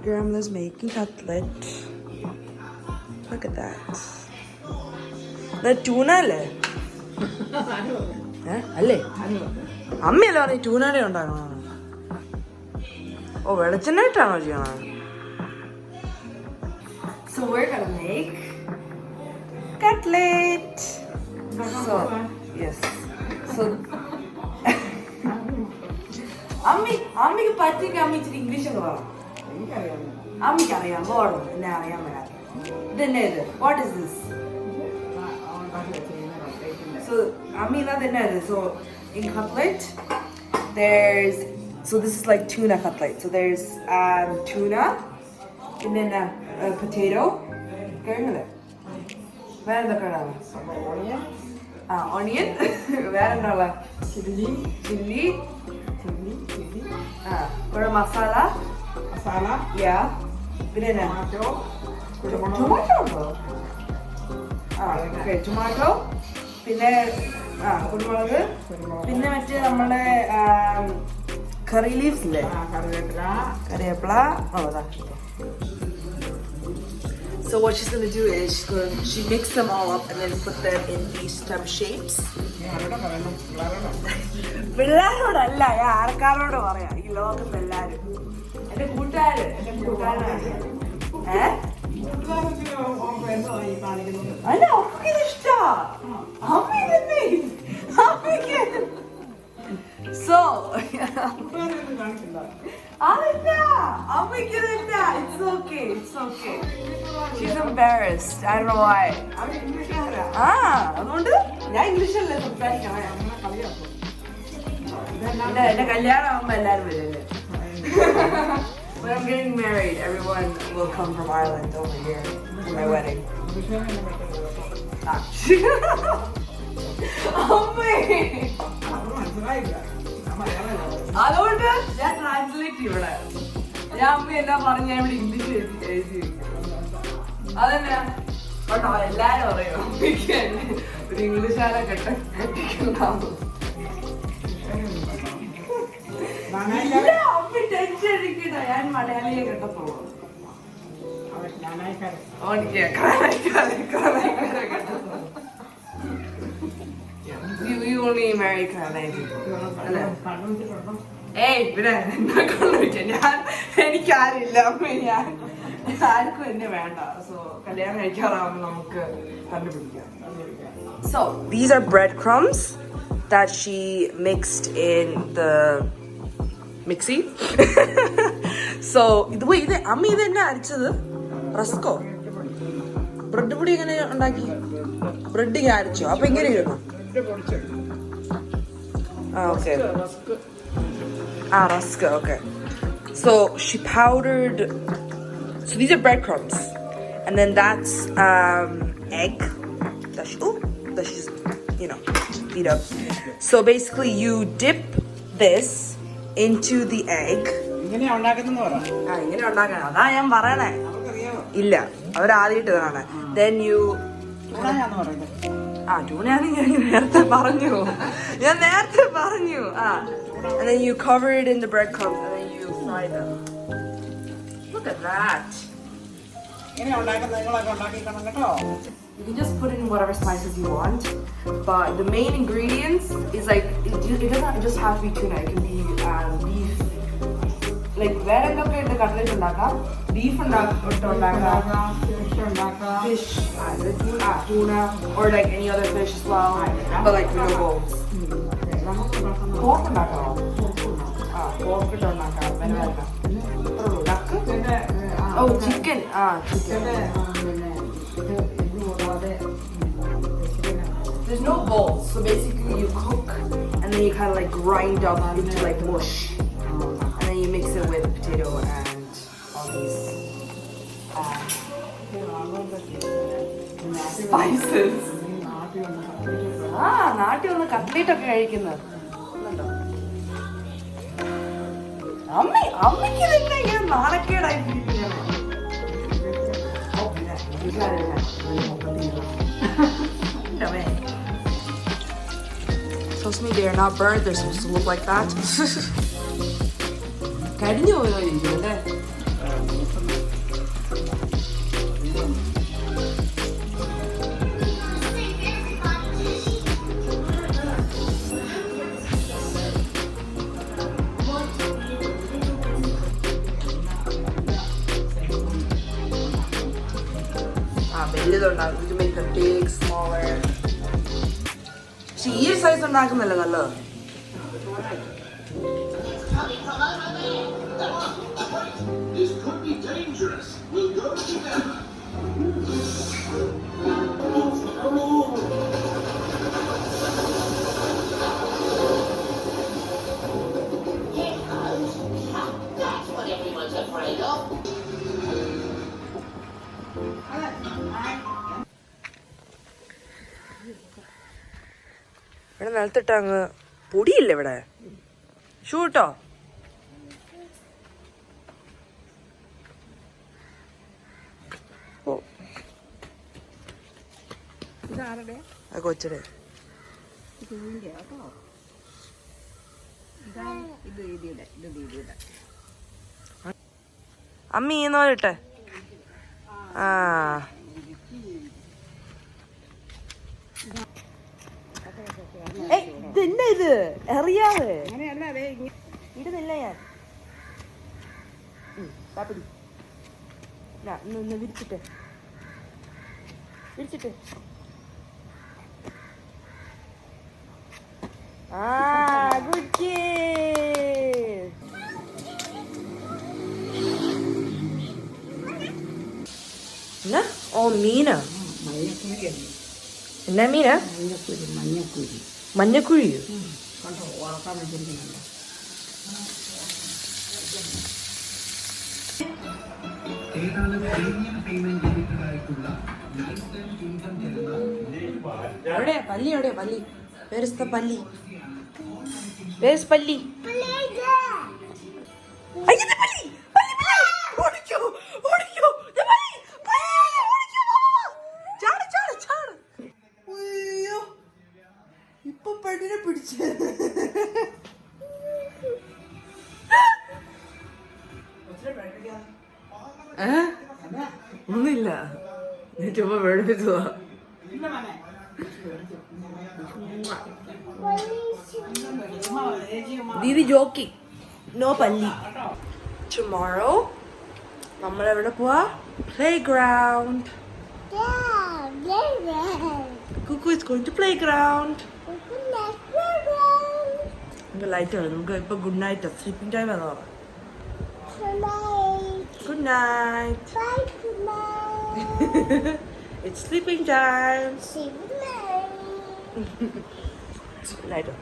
Grandmother's making cutlet. Look at that. That tuna അല്ലേ? അല്ലേ? അമ്മയല്ലേ പറഞ്ഞു ട്യൂണയുടെ ഉണ്ടാക്കണം. ഓ വെളിച്ചെണ്ണയിട്ടാണോ ചെയ്യണത്? So we're gonna make cutlet. So yes. So അമ്മയ്ക്ക് പറ്റിക്ക് അമ്മ ഇച്ചിരി ഇംഗ്ലീഷ് ഒക്കെ പറ. അമ്മയ്ക്ക് അറിയാം. ഓടോ എന്നെ അറിയാൻ വരാം. ഇതെന്നെ ഇത്. What is this? So അമ്മ ഇതാ തന്നെ ഇത്. So in cutlet so this is like tuna cutlet. So there's tuna and then potato. കിഴങ്ങല്ലേ? വേറെ എന്തൊക്കെയാണ്? ഓണിയൻ. വേറെ എന്താണ്? ചില്ലി. ഒരു മസാല. Yeah. പിന്നെ ടൊമാറ്റോ ഉണ്ടോ? ടൊമാറ്റോ. പിന്നെ കുരുമുളക്. പിന്നെ മറ്റേ നമ്മുടെ കറി ലീവ്സ് ഇല്ലേ? കറിവേപ്പില. So what she's gonna do is she mix them all up and then put them in these stem shapes. പിള്ളേരോടല്ല, ഞാൻ ആൾക്കാരോട് പറയാം. ഈ ലോകത്ത് എല്ലാരും എന്റെ കൂട്ടുകാര് അല്ല ഒക്കെ ഇഷ്ടാ. So it's okay. She's embarrassed. I don't know why. അതുകൊണ്ട് ഞാൻ ഇംഗ്ലീഷല്ലേ സംസാരിക്കണേ. എന്റെ കല്യാണം ആവുമ്പോ എല്ലാരും വരില്ലേ? When I'm getting married, everyone will come from Ireland over here for my wedding. അതുകൊണ്ട് ഞാൻ ട്രാൻസ്ലേറ്റ് ഇവിടെ. ഞാൻ അമ്മ എന്നാ പറഞ്ഞ ഇവിടെ ഇംഗ്ലീഷ് എഴുതി അതെന്നാ കേട്ടോ. എല്ലാരും പറയും അമ്മയ്ക്ക് ഒരു ഇംഗ്ലീഷുകാരെ കെട്ടിക്കുണ്ടാവും. അമ്മ ടെൻഷൻ അടിക്കണ്ട, ഞാൻ മലയാളിയെ കെട്ടത്തോളൂ. We only marry Canadian people. ഏയ് ഇവിടെ എന്നെ കൊണ്ടുപോയിട്ട എനിക്കാരില്ല. അമ്മ ഞാൻ ആർക്കും എന്നെ വേണ്ട. സോ കല്യാണം കഴിക്കാറാവുമ്പോൾ നമുക്ക് കണ്ടുപിടിക്കാം. So these are breadcrumbs that she mixed in the mixie. So ഇത് അമ്മ ഇത് എന്നെ അരിച്ചത് റസ്കോ ബ്രെഡ് പൊടി എങ്ങനെ ഉണ്ടാക്കി? ബ്രെഡ് ഇങ്ങനെ അരിച്ചോ? അപ്പൊ ഇങ്ങനെ ഇടണം. Okay. Rusk. Okay. So she powdered. So these are breadcrumbs, and then that's egg that she's beat up. So basically, you dip this into the egg. ഇങ്ങനെ ഉണ്ടാക്കണം. അതാ ഞാൻ പറയണേ. ഇല്ല, അവരാദ്യമായിട്ടാണ്. Then you. ട്യൂണയാണ് ഞാൻ നേരത്തെ പറഞ്ഞു. And then you cover it in the breadcrumbs and then you fry them. Look at that. You can just put it in whatever spices you want, but the main ingredients is like it doesn't just have to be tuna. It can be beef. Like where endokke the cutlet undaka, beef undaka, fish, tuna, or like any other fish as well, but like no bones. Pork undaka, pork undaka, duck. Oh, chicken. Chicken. There's no bowls, so basically you cook and then you kind of like grind up into like mush, and then you mix it with potato and all these spices. നാട്ടിൽ ഒന്ന് cutlet ഒക്കെ കഴിക്കുന്നത് അമ്മയ്ക്ക് ഇതെന്നെ ഇങ്ങനെ നാണക്കേടായി. Trust me, they are not burnt. They're supposed to look like that. കരിഞ്ഞു പോയോ ഇരിക്കും അല്ലേ? ചെയ്തുണ്ടാക്കും. To make the big smaller. പക്ഷെ ഈ ഒരു സൈസ് ഉണ്ടാക്കുന്നല്ലോ നല്ലത്. ഇവിടെ നിലത്തിട്ട അങ്ങ് പൊടിയില്ല ഇവിടെ. ഷൂട്ടോ കൊച്ചടെ അമ്മ ഈന്നോലിട്ടെ. ആ ഇതെന്നെ ഇത് അറിയാതെ ഇടുന്നില്ല ഞാൻ. വിരിച്ചിട്ട് വിരിച്ചിട്ട് good kid. എന്നാ ഓ മീനാ? എന്നാ മീനാ? മഞ്ഞക്കുഴി. എവിടെയാ പല്ലി? എവിടെയാ പല്ലി? Where is the പല്ലി? Where is പല്ലി? അയ്യോ പല്ലി! പല്ലി! ഓടിക്കോ ഓടിക്കോ! പല്ലി! ഓടിക്കോ! ചാട് ചാട് ചാട്! അയ്യോ ഇപ്പൊ പെണ്ണിനെ പിടിച്ച്. ഒന്നുമില്ല, ഞാൻ ചുമ്മാ പേടിപ്പിച്ചതാ. ദീദി ജോക്കി. നോ പല്ലി. ടുമോറോ നമ്മൾ എവിടെ പോവാ? Play ground. Kukku is going to playground. നമുക്ക് ലൈറ്റ് ആണ്. നമുക്ക് ഇപ്പൊ ഗുഡ് നൈറ്റ് സ്ലീപ്പിംഗ് ടൈം ആണോ? Good night. Bye, good night. It's sleeping time. Sleep night. Light on.